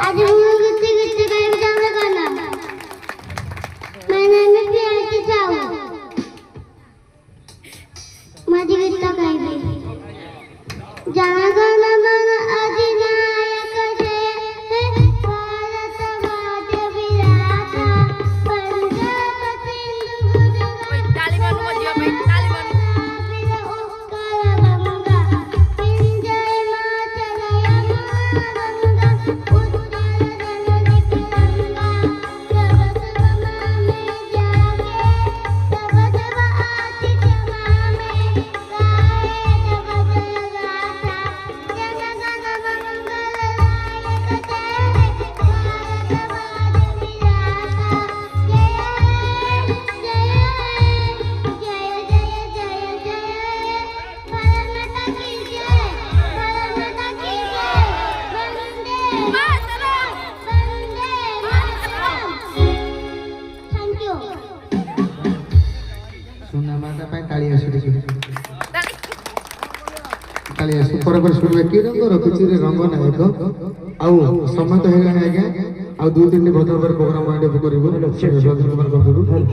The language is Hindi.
आज हम कितने कितने गायब जाने गाना मैंने में प्यार के जाओ माझी गीता गायब जाना गाना गाना अधिनायक जय भारत माता विराटा पंजाब सिंधु गुजरात ताली मारो मजिया भाई ताली मारो सुना माता पाए ताली आसु देखि ताली आसु पर सुनबे की रंग रखुची रे रंग ना एक आउ समय तो हेला आज्ञा आउ 2-3 भद्र पर प्रोग्राम आडे करिबो कुमार कर